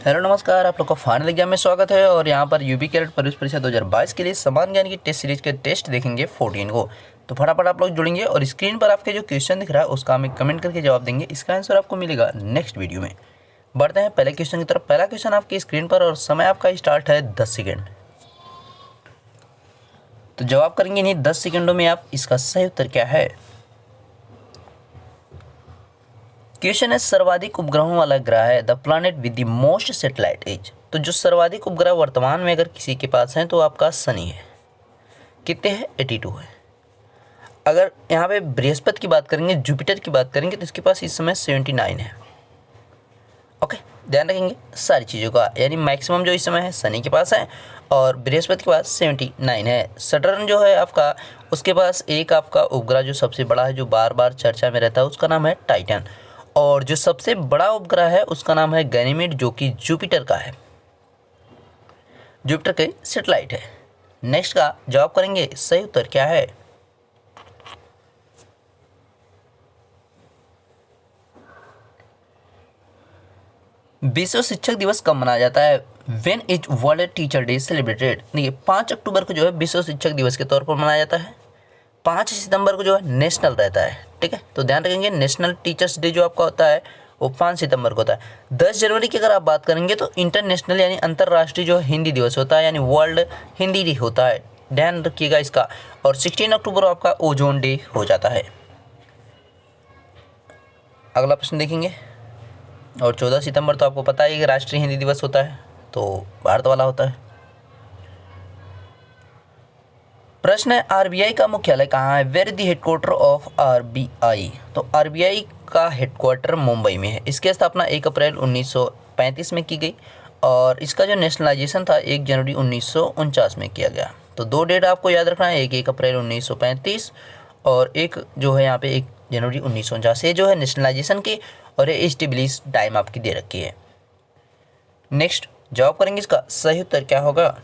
Hello नमस्कार, आप लोग का फाइनल एग्जाम में स्वागत है। और यहाँ पर यूपी कैडेट प्रवेश परीक्षा 2022 के लिए समान ज्ञान की टेस्ट सीरीज के टेस्ट देखेंगे 14 को। तो फटाफट आप लोग जुड़ेंगे और स्क्रीन पर आपके जो क्वेश्चन दिख रहा है उसका हमें कमेंट करके जवाब देंगे। इसका आंसर आपको मिलेगा नेक्स्ट वीडियो में। बढ़ते हैं पहले क्वेश्चन की तरफ। पहला क्वेश्चन आपकी स्क्रीन पर और समय आपका स्टार्ट है 10 सेकेंड। तो जवाब करेंगे नहीं 10 सेकेंडों में आप। इसका सही उत्तर क्या है? क्वेश्चन है, सर्वाधिक उपग्रहों वाला ग्रह है the planet with the most satellite as. तो जो सर्वाधिक उपग्रह वर्तमान में अगर किसी के पास है तो आपका शनि है। कितने हैं? 82 है। अगर यहाँ पे बृहस्पति की बात करेंगे, जुपिटर की बात करेंगे तो इसके पास इस समय 79 है। ओके, ध्यान रखेंगे सारी चीज़ों का। यानी मैक्सिमम जो इस समय है शनि के पास है और बृहस्पति के पास 79 है। सटर्न जो है आपका, उसके पास एक आपका उपग्रह जो सबसे बड़ा है, जो बार बार चर्चा में रहता है, उसका नाम है टाइटन। और जो सबसे बड़ा उपग्रह है उसका नाम है गैनीमेड, जो कि जुपिटर का है, जुपिटर के सैटेलाइट है। नेक्स्ट का जवाब करेंगे, सही उत्तर क्या है? विश्व शिक्षक दिवस कब मनाया जाता है? When is world teacher day celebrated? देखिए 5 अक्टूबर को जो है विश्व शिक्षक दिवस के तौर पर मनाया जाता है। 5 सितंबर को जो है नेशनल रहता है। ठीक है, तो ध्यान रखेंगे नेशनल टीचर्स डे जो आपका होता है वो 5 सितंबर को होता है। 10 जनवरी की अगर आप बात करेंगे तो इंटरनेशनल यानी अंतर्राष्ट्रीय जो हिंदी दिवस होता है, यानी वर्ल्ड हिंदी डे होता है। ध्यान रखिएगा इसका। और 16 अक्टूबर आपका ओजोन डे हो जाता है। अगला प्रश्न देखेंगे। और 14 सितंबर तो आपको पता है कि राष्ट्रीय हिंदी दिवस होता है, तो भारत वाला होता है। प्रश्न है, आरबीआई का मुख्यालय कहाँ है? Where the headquarter of RBI? तो आरबीआई का हेडक्वार्टर मुंबई में है। इसकी स्थापना 1 अप्रैल 1935 में की गई और इसका जो नेशनलाइजेशन था 1 जनवरी 1949 में किया गया। तो 2 डेट आपको याद रखना है, 1 अप्रैल 1935 और एक जो है यहाँ पे 1 जनवरी 1949। ये जो है नेशनलाइजेशन की और ये एस्टेब्लिश टाइम आपकी दे रखी है। नेक्स्ट जवाब करेंगे, इसका सही उत्तर क्या होगा?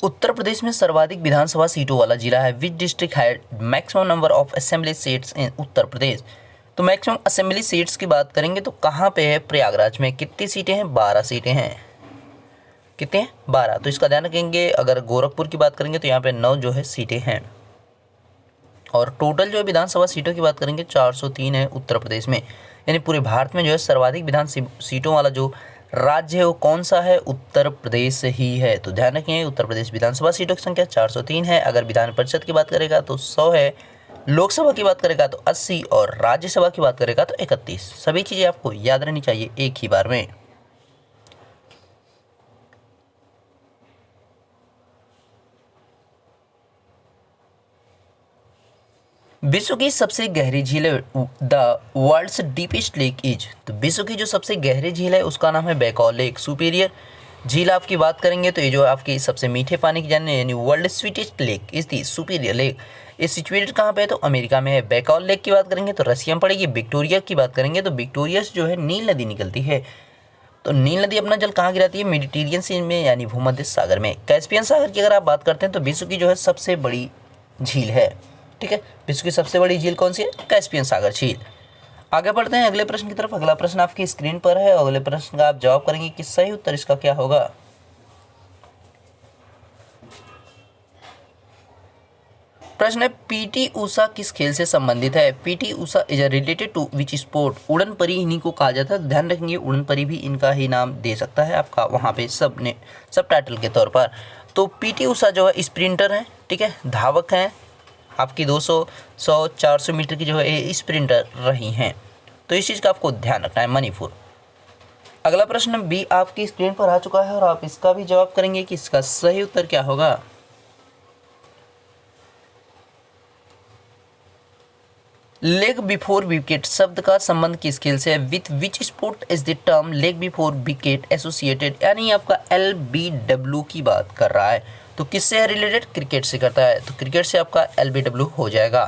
उत्तर प्रदेश में सर्वाधिक विधानसभा सीटों वाला जिला है। Which district had maximum number of assembly seats in Uttar Pradesh? तो मैक्सिमम असेंबली सीट्स की बात करेंगे तो कहाँ पे है? प्रयागराज में। कितनी सीटें हैं? 12 सीटें हैं। कितने हैं? 12। तो इसका ध्यान रखेंगे। अगर गोरखपुर की बात करेंगे तो यहाँ पे 9 जो है सीटें हैं। और टोटल जो है विधानसभा सीटों की बात करेंगे 403 है उत्तर प्रदेश में। यानी पूरे भारत में जो है सर्वाधिक विधान सीटों वाला जो राज्य है वो कौन सा है? उत्तर प्रदेश ही है। तो ध्यान रखें, उत्तर प्रदेश विधानसभा सीटों की संख्या 403 है। अगर विधान परिषद की बात करेगा तो 100 है, लोकसभा की बात करेगा तो 80 और राज्यसभा की बात करेगा तो 31। सभी चीज़ें आपको याद रहनी चाहिए एक ही बार में। विश्व की सबसे गहरी झील है the world's deepest lake is? तो विश्व की जो सबसे गहरी झील है उसका नाम है बैकॉल लेक। सुपीरियर झील आपकी बात करेंगे तो ये जो आपकी सबसे मीठे पानी की जाने यानी world sweetest lake is the superior lake. ये सिचुएटेड कहाँ पे है? तो अमेरिका में है। बैकॉल लेक की बात करेंगे तो रसिया में पड़ेगी। विक्टोरिया की बात करेंगे तो विक्टोरिया से जो है नील नदी निकलती है। तो नील नदी अपना जल कहाँ गिराती है? मेडिटेरियन सी में यानी भूमध्य सागर में। कैस्पियन सागर की अगर आप बात करते हैं तो विश्व की जो है सबसे बड़ी झील है। ठीक है, विश्व की सबसे बड़ी झील कौन सी है? कैस्पियन सागर झील। आगे बढ़ते हैं अगले प्रश्न की तरफ। अगला प्रश्न आपकी स्क्रीन पर है और अगले प्रश्न का आप जवाब करेंगे कि सही उत्तर इसका क्या होगा। प्रश्न है, पीटी उषा किस खेल से संबंधित है? PT Usha is related to which sport? उड़न परी इन्हीं को कहा जाता है। ध्यान रखेंगे उड़न परी भी इनका ही नाम दे सकता है आपका वहाँ पे सब टाइटल के तौर पर। तो पीटी उषा जो है स्प्रिंटर है। ठीक है, धावक हैं आपकी 200, 100, 400 मीटर की जो है ये स्प्रिंटर रही हैं। तो इस चीज़ का आपको ध्यान रखना है। मणिपुर। अगला प्रश्न भी आपकी स्क्रीन पर आ चुका है और आप इसका भी जवाब करेंगे कि इसका सही उत्तर क्या होगा। लेग बिफोर विकेट शब्द का संबंध किस खेल से है? With which sport is the term leg before wicket associated? यानी आपका LBW की बात कर रहा है। तो किससे है रिलेटेड? क्रिकेट से करता है। तो क्रिकेट से आपका LBW हो जाएगा।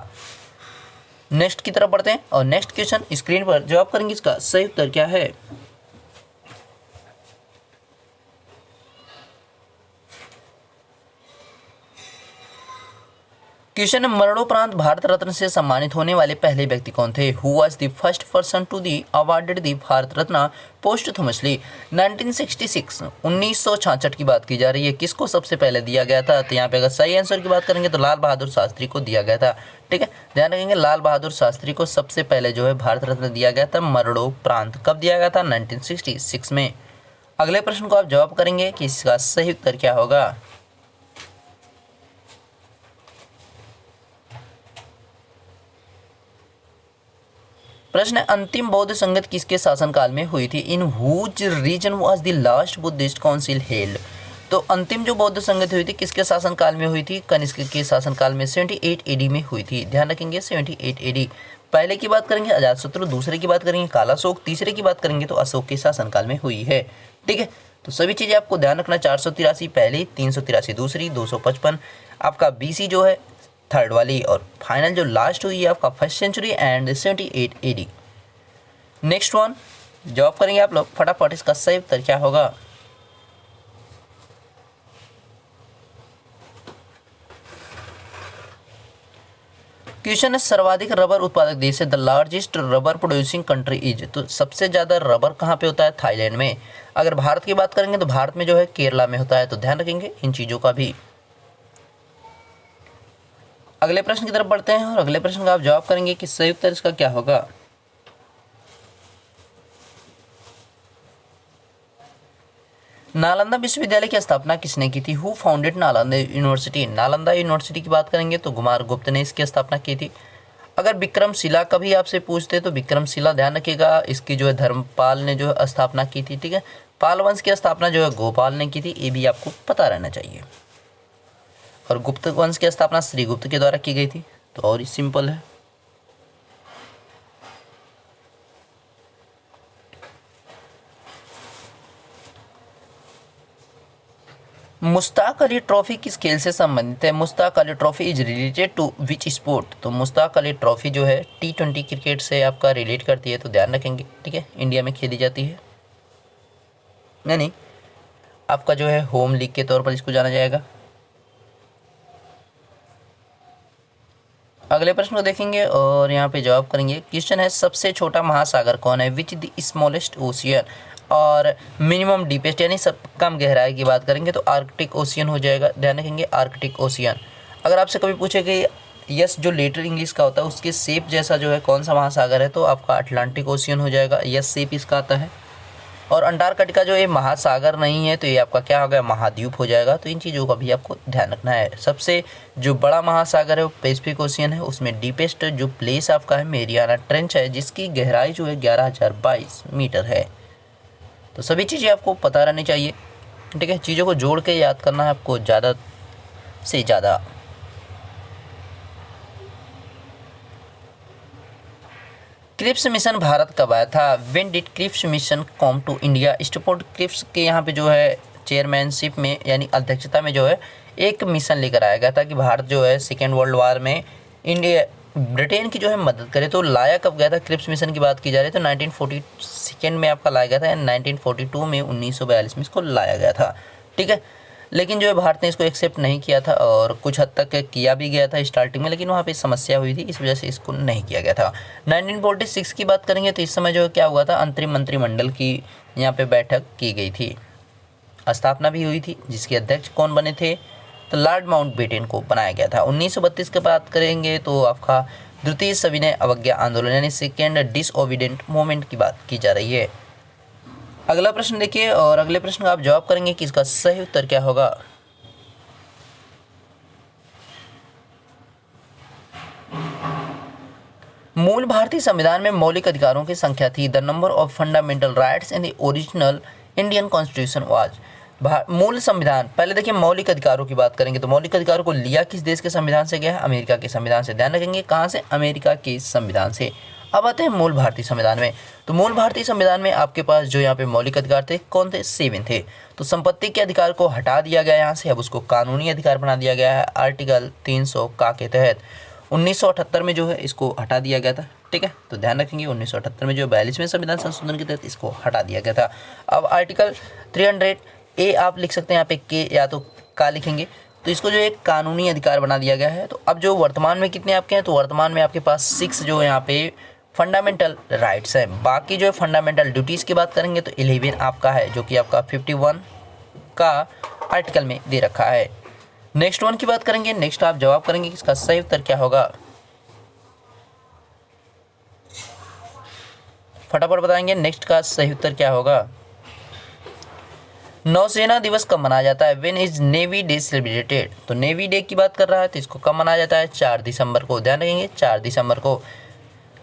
नेक्स्ट की तरफ बढ़ते हैं और नेक्स्ट क्वेश्चन स्क्रीन पर जवाब करेंगे इसका सही उत्तर क्या है। क्वेश्चन है, मरणोपरांत भारत रत्न से सम्मानित होने वाले पहले व्यक्ति कौन थे? Who was the first person to be awarded the Bharat Ratna posthumously? 1966 1966 की बात की जा रही है। किसको सबसे पहले दिया गया था? तो यहाँ पे अगर सही आंसर की बात करेंगे तो लाल बहादुर शास्त्री को दिया गया था। ठीक है, ध्यान रखेंगे, लाल बहादुर शास्त्री को सबसे पहले जो है भारत रत्न दिया गया था मरणोपरांत। कब दिया गया था? 1966 में। अगले प्रश्न को आप जवाब करेंगे कि इसका सही उत्तर क्या होगा। प्रश्न है, अंतिम बौद्ध संगत किसके शासनकाल में हुई थी? In whose reign was the last Buddhist council held? तो अंतिम जो बौद्ध संगत हुई थी किसके शासनकाल में हुई थी? कनिष्क के शासनकाल में 78 एडी में हुई थी। ध्यान रखेंगे 78 एडी। पहले की बात करेंगे अजातशत्रु, दूसरे की बात करेंगे कालाशोक, तीसरे की बात करेंगे तो अशोक के शासनकाल में हुई है। ठीक है, तो सभी चीज़ें आपको ध्यान रखना। 483 पहली, 383 दूसरी, 255 आपका बीसी जो है थर्ड वाली, और फाइनल जो लास्ट हुई है आपका first century and 78 AD. Next one जवाब करेंगे आप लोग फटाफट। इसका सही उत्तर क्या होगा? क्वेश्चन है, सर्वाधिक रबर उत्पादक देश है the largest rubber producing country is? तो सबसे ज़्यादा रबर कहाँ पे होता है? थाईलैंड में। अगर भारत की बात करेंगे तो भारत में जो है केरला में होता है। तो ध्यान रखेंगे इन चीज़ों का भी। अगले प्रश्न की तरफ बढ़ते हैं और अगले प्रश्न का आप जवाब करेंगे कि सही उत्तर इसका क्या होगा। नालंदा विश्वविद्यालय की स्थापना किसने की थी? Who founded Nalanda university? Nalanda university की बात करेंगे तो कुमारगुप्त ने इसकी स्थापना की थी। अगर विक्रमशिला का भी आपसे पूछते तो विक्रमशिला ध्यान रखिएगा इसकी जो है धर्मपाल ने जो है स्थापना की थी। ठीक है, पाल वंश की स्थापना जो है गोपाल ने की थी, ये भी आपको पता रहना चाहिए। और गुप्त वंश की स्थापना श्रीगुप्त के द्वारा की गई थी। तो और ही सिंपल है। मुश्ताक अली ट्रॉफी किस खेल से संबंधित है? Mushtaq Ali trophy is related to which sport? तो मुश्ताक अली ट्रॉफी जो है T20 क्रिकेट से आपका रिलेट करती है। तो ध्यान रखेंगे। ठीक है, इंडिया में खेली जाती है, नहीं आपका जो है होम लीग के तौर पर इसको जाना जाएगा। अगले प्रश्न को देखेंगे और यहाँ पे जवाब करेंगे। क्वेश्चन है, सबसे छोटा महासागर कौन है? Which the smallest ocean? और मिनिमम डीपेस्ट यानी सब कम गहराई की बात करेंगे तो आर्कटिक ओशियन हो जाएगा। ध्यान रखेंगे आर्कटिक ओशियन। अगर आपसे कभी पूछे कि यस जो लेटर इंग्लिश का होता है उसके शेप जैसा जो है कौन सा महासागर है, तो आपका अटलांटिक ओशियन हो जाएगा। यस शेप इसका आता है। और अंटार्कटिका जो ये महासागर नहीं है तो ये आपका क्या हो गया? महाद्वीप हो जाएगा। तो इन चीज़ों का भी आपको ध्यान रखना है। सबसे जो बड़ा महासागर है वो पैसिफिक ओशियन है। उसमें डीपेस्ट जो प्लेस आपका है मेरियाना ट्रेंच है, जिसकी गहराई जो है 11,022 मीटर है। तो सभी चीज़ें आपको पता रहनी चाहिए। ठीक है, चीज़ों को जोड़ के याद करना है आपको ज़्यादा से ज़्यादा। क्रिप्स मिशन भारत कब आया था? When did Cripps mission come to India? Stuart Cripps के यहाँ पे जो है चेयरमैनशिप में यानी अध्यक्षता में जो है एक मिशन लेकर आया गया था कि भारत जो है सेकेंड वर्ल्ड वार में इंडिया ब्रिटेन की जो है मदद करे। तो लाया कब गया था? क्रिप्स मिशन की बात की जा रही है तो 1942 में आपका लाया गया था। 1942 में 1942 में इसको लाया गया था। ठीक है, लेकिन जो है भारत ने इसको एक्सेप्ट नहीं किया था और कुछ हद तक किया भी गया था स्टार्टिंग में, लेकिन वहाँ पे समस्या हुई थी, इस वजह से इसको नहीं किया गया था। 1946 की बात करेंगे तो इस समय जो क्या हुआ था, अंतरिम मंत्रिमंडल की यहाँ पे बैठक की गई थी, स्थापना भी हुई थी, जिसके अध्यक्ष कौन बने थे? तो लॉर्ड माउंटबेटन को बनाया गया था। 1932 की बात करेंगे तो आपका द्वितीय सविनय अवज्ञा आंदोलन यानी सेकेंड डिसओबीडिएंट मूवमेंट की बात की जा रही है। अगला प्रश्न देखिए और अगले प्रश्न का आप जवाब करेंगे कि इसका सही उत्तर क्या होगा। मूल भारतीय संविधान में मौलिक अधिकारों की संख्या थी। The number of fundamental rights in the original Indian constitution was. मूल संविधान, पहले देखिए मौलिक अधिकारों की बात करेंगे तो मौलिक अधिकारों को लिया किस देश के संविधान से गया है? अमेरिका के संविधान से। ध्यान रखेंगे कहाँ से? अमेरिका के संविधान से। अब आते हैं मूल भारतीय संविधान में। तो मूल भारतीय संविधान में आपके पास जो यहाँ पे मौलिक अधिकार थे कौन थे? 7 थे। तो संपत्ति के अधिकार को हटा दिया गया यहाँ से, अब उसको कानूनी अधिकार बना दिया गया है आर्टिकल 300 का के तहत। 1978 में जो है इसको हटा दिया गया था। ठीक है, तो ध्यान रखेंगे 1978 में जो 42वें संविधान संशोधन के तहत इसको हटा दिया गया था। अब आर्टिकल 300 ए आप लिख सकते हैं यहाँ पे के या तो का लिखेंगे तो इसको जो एक कानूनी अधिकार बना दिया गया है। तो अब जो वर्तमान में कितने आपके हैं, तो वर्तमान में आपके पास 6 जो यहाँ पे फंडामेंटल राइट्स हैं। बाकी जो है फंडामेंटल ड्यूटीज़ की बात करेंगे तो 11 आपका है, जो कि आपका 51 का आर्टिकल में दे रखा है। नेक्स्ट वन की बात करेंगे, नेक्स्ट आप जवाब करेंगे कि इसका सही उत्तर क्या होगा, फटाफट बताएंगे नेक्स्ट का सही उत्तर क्या होगा। नौसेना दिवस कब मनाया जाता है, when is navy day celebrated. तो नेवी डे की बात कर रहा है तो इसको कब मनाया जाता है, 4 दिसंबर को, ध्यान रखेंगे 4 दिसंबर को,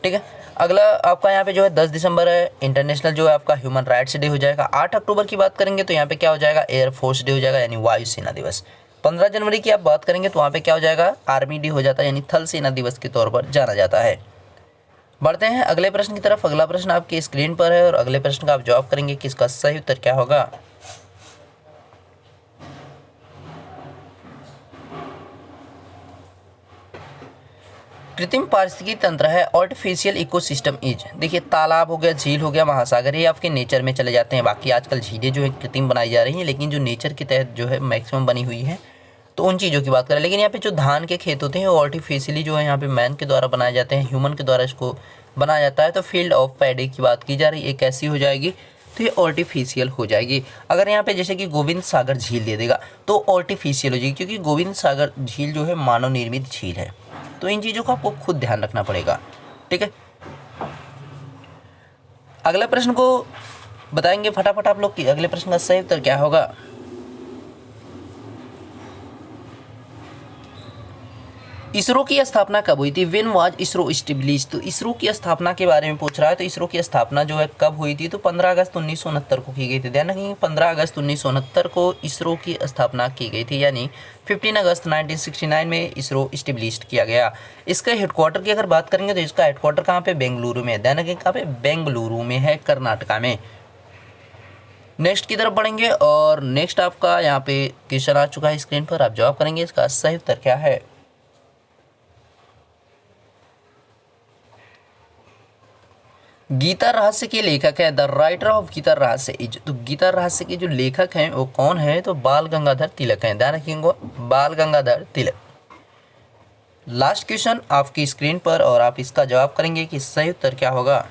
ठीक है। अगला आपका यहाँ पे जो है 10 दिसंबर है, इंटरनेशनल जो है आपका ह्यूमन राइट्स डे हो जाएगा। 8 अक्टूबर की बात करेंगे तो यहाँ पे क्या हो जाएगा, एयरफोर्स डे हो जाएगा यानी वायुसेना दिवस। 15 जनवरी की आप बात करेंगे तो वहाँ पे क्या हो जाएगा, आर्मी डे हो जाता है यानी थल सेना दिवस के तौर पर जाना जाता है। बढ़ते हैं अगले प्रश्न की तरफ। अगला प्रश्न आपकी स्क्रीन पर है और अगले प्रश्न का आप जवाब करेंगे कि इसका सही उत्तर क्या होगा। कृत्रिम पारिस्थितिकी तंत्र है, आर्टिफिशियल इकोसिस्टम इज। देखिए तालाब हो गया, झील हो गया, महासागर, ये आपके नेचर में चले जाते हैं। बाकी आजकल झीलें जो है कृत्रिम बनाई जा रही हैं, लेकिन जो नेचर के तहत जो है मैक्सिमम बनी हुई है, तो उन चीज़ों की बात करें। लेकिन यहाँ पे जो धान के खेत होते हैं वो आर्टिफिशियली जो है यहाँ पे मैन के द्वारा बनाए जाते हैं, ह्यूमन के द्वारा इसको बनाया जाता है। तो फील्ड ऑफ पैडी की बात की जा रही है, एक ऐसी हो जाएगी तो ये आर्टिफिशियल हो जाएगी। अगर यहाँ पे जैसे कि गोविंद सागर झील दे देगा तो आर्टिफिशियल हो जाएगी, क्योंकि गोविंद सागर झील जो है मानव निर्मित झील है। तो इन चीज़ों का आपको खुद ध्यान रखना पड़ेगा, ठीक है। अगले प्रश्न को बताएंगे फटाफट आप लोग कि अगले प्रश्न का सही उत्तर क्या होगा। इसरो की स्थापना कब हुई थी, व्हेन वाज इसरो एस्टैब्लिश्ड। तो इसरो की स्थापना के बारे में पूछ रहा है। तो इसरो की स्थापना जो है कब हुई थी, तो 15 अगस्त 1969 को की गई थी। ध्यान रखेंगे 15 अगस्त 1969 को इसरो की स्थापना की गई थी, यानी 15 अगस्त 1969 में इसरो एस्टैब्लिश्ड किया गया। इसका हेडक्वार्टर की अगर बात करेंगे तो इसका हेडक्वार्टर कहाँ पे, बेंगलुरु में। ध्यान रखेंगे कहाँ पे, बेंगलुरु में है, कर्नाटका में। नेक्स्ट की तरफ बढ़ेंगे और नेक्स्ट आपका यहाँ पे क्वेश्चन आ चुका है स्क्रीन पर, आप जवाब करेंगे इसका सही उत्तर क्या है। गीता रहस्य के लेखक है, द राइटर ऑफ गीता रहस्य इज। तो गीता रहस्य के जो लेखक हैं वो कौन है, तो बाल गंगाधर तिलक हैं। ध्यान रखिएगा बाल गंगाधर तिलक। लास्ट क्वेश्चन आपकी स्क्रीन पर और आप इसका जवाब करेंगे कि सही उत्तर क्या होगा।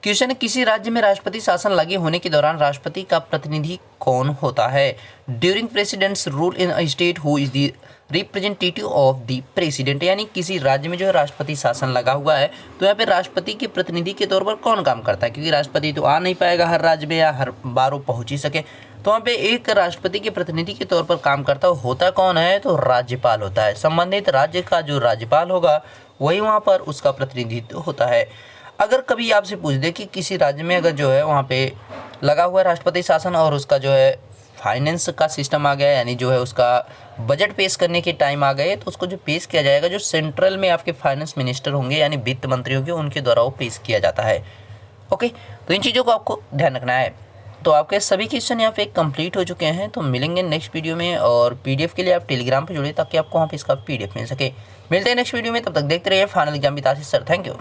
क्वेश्चन है, किसी राज्य में राष्ट्रपति शासन लागू होने के दौरान राष्ट्रपति का प्रतिनिधि कौन होता है। During presidents rule in a state who is the representative of the president. यानी किसी राज्य में जो है राष्ट्रपति शासन लगा हुआ है तो यहाँ पे राष्ट्रपति के प्रतिनिधि के तौर पर कौन काम करता है, क्योंकि राष्ट्रपति तो आ नहीं पाएगा हर राज्य में या हर बार वो पहुँच ही सके। तो वहाँ पे एक राष्ट्रपति के प्रतिनिधि के तौर पर काम करता होता कौन है, तो राज्यपाल होता है। संबंधित राज्य का जो राज्यपाल होगा वही वहाँ पर उसका प्रतिनिधित्व होता है। अगर कभी आपसे पूछ दे कि किसी राज्य में अगर जो है वहाँ पे लगा हुआ है राष्ट्रपति शासन और उसका जो है फाइनेंस का सिस्टम आ गया, यानी जो है उसका बजट पेश करने के टाइम आ गए, तो उसको जो पेश किया जाएगा जो सेंट्रल में आपके फाइनेंस मिनिस्टर होंगे यानी वित्त मंत्री होंगे, उनके द्वारा वो पेश किया जाता है। ओके, तो इन चीज़ों को आपको ध्यान रखना है। तो आपके सभी क्वेश्चन यहाँ पे कंप्लीट हो चुके हैं। तो मिलेंगे नेक्स्ट वीडियो में, और पीडीएफ के लिए आप टेलीग्राम पे जुड़े ताकि आपको वहाँ पे इसका पीडीएफ मिल सके। मिलते हैं नेक्स्ट वीडियो में, तब तक देखते रहिए final exam with Ashish sir. Thank you.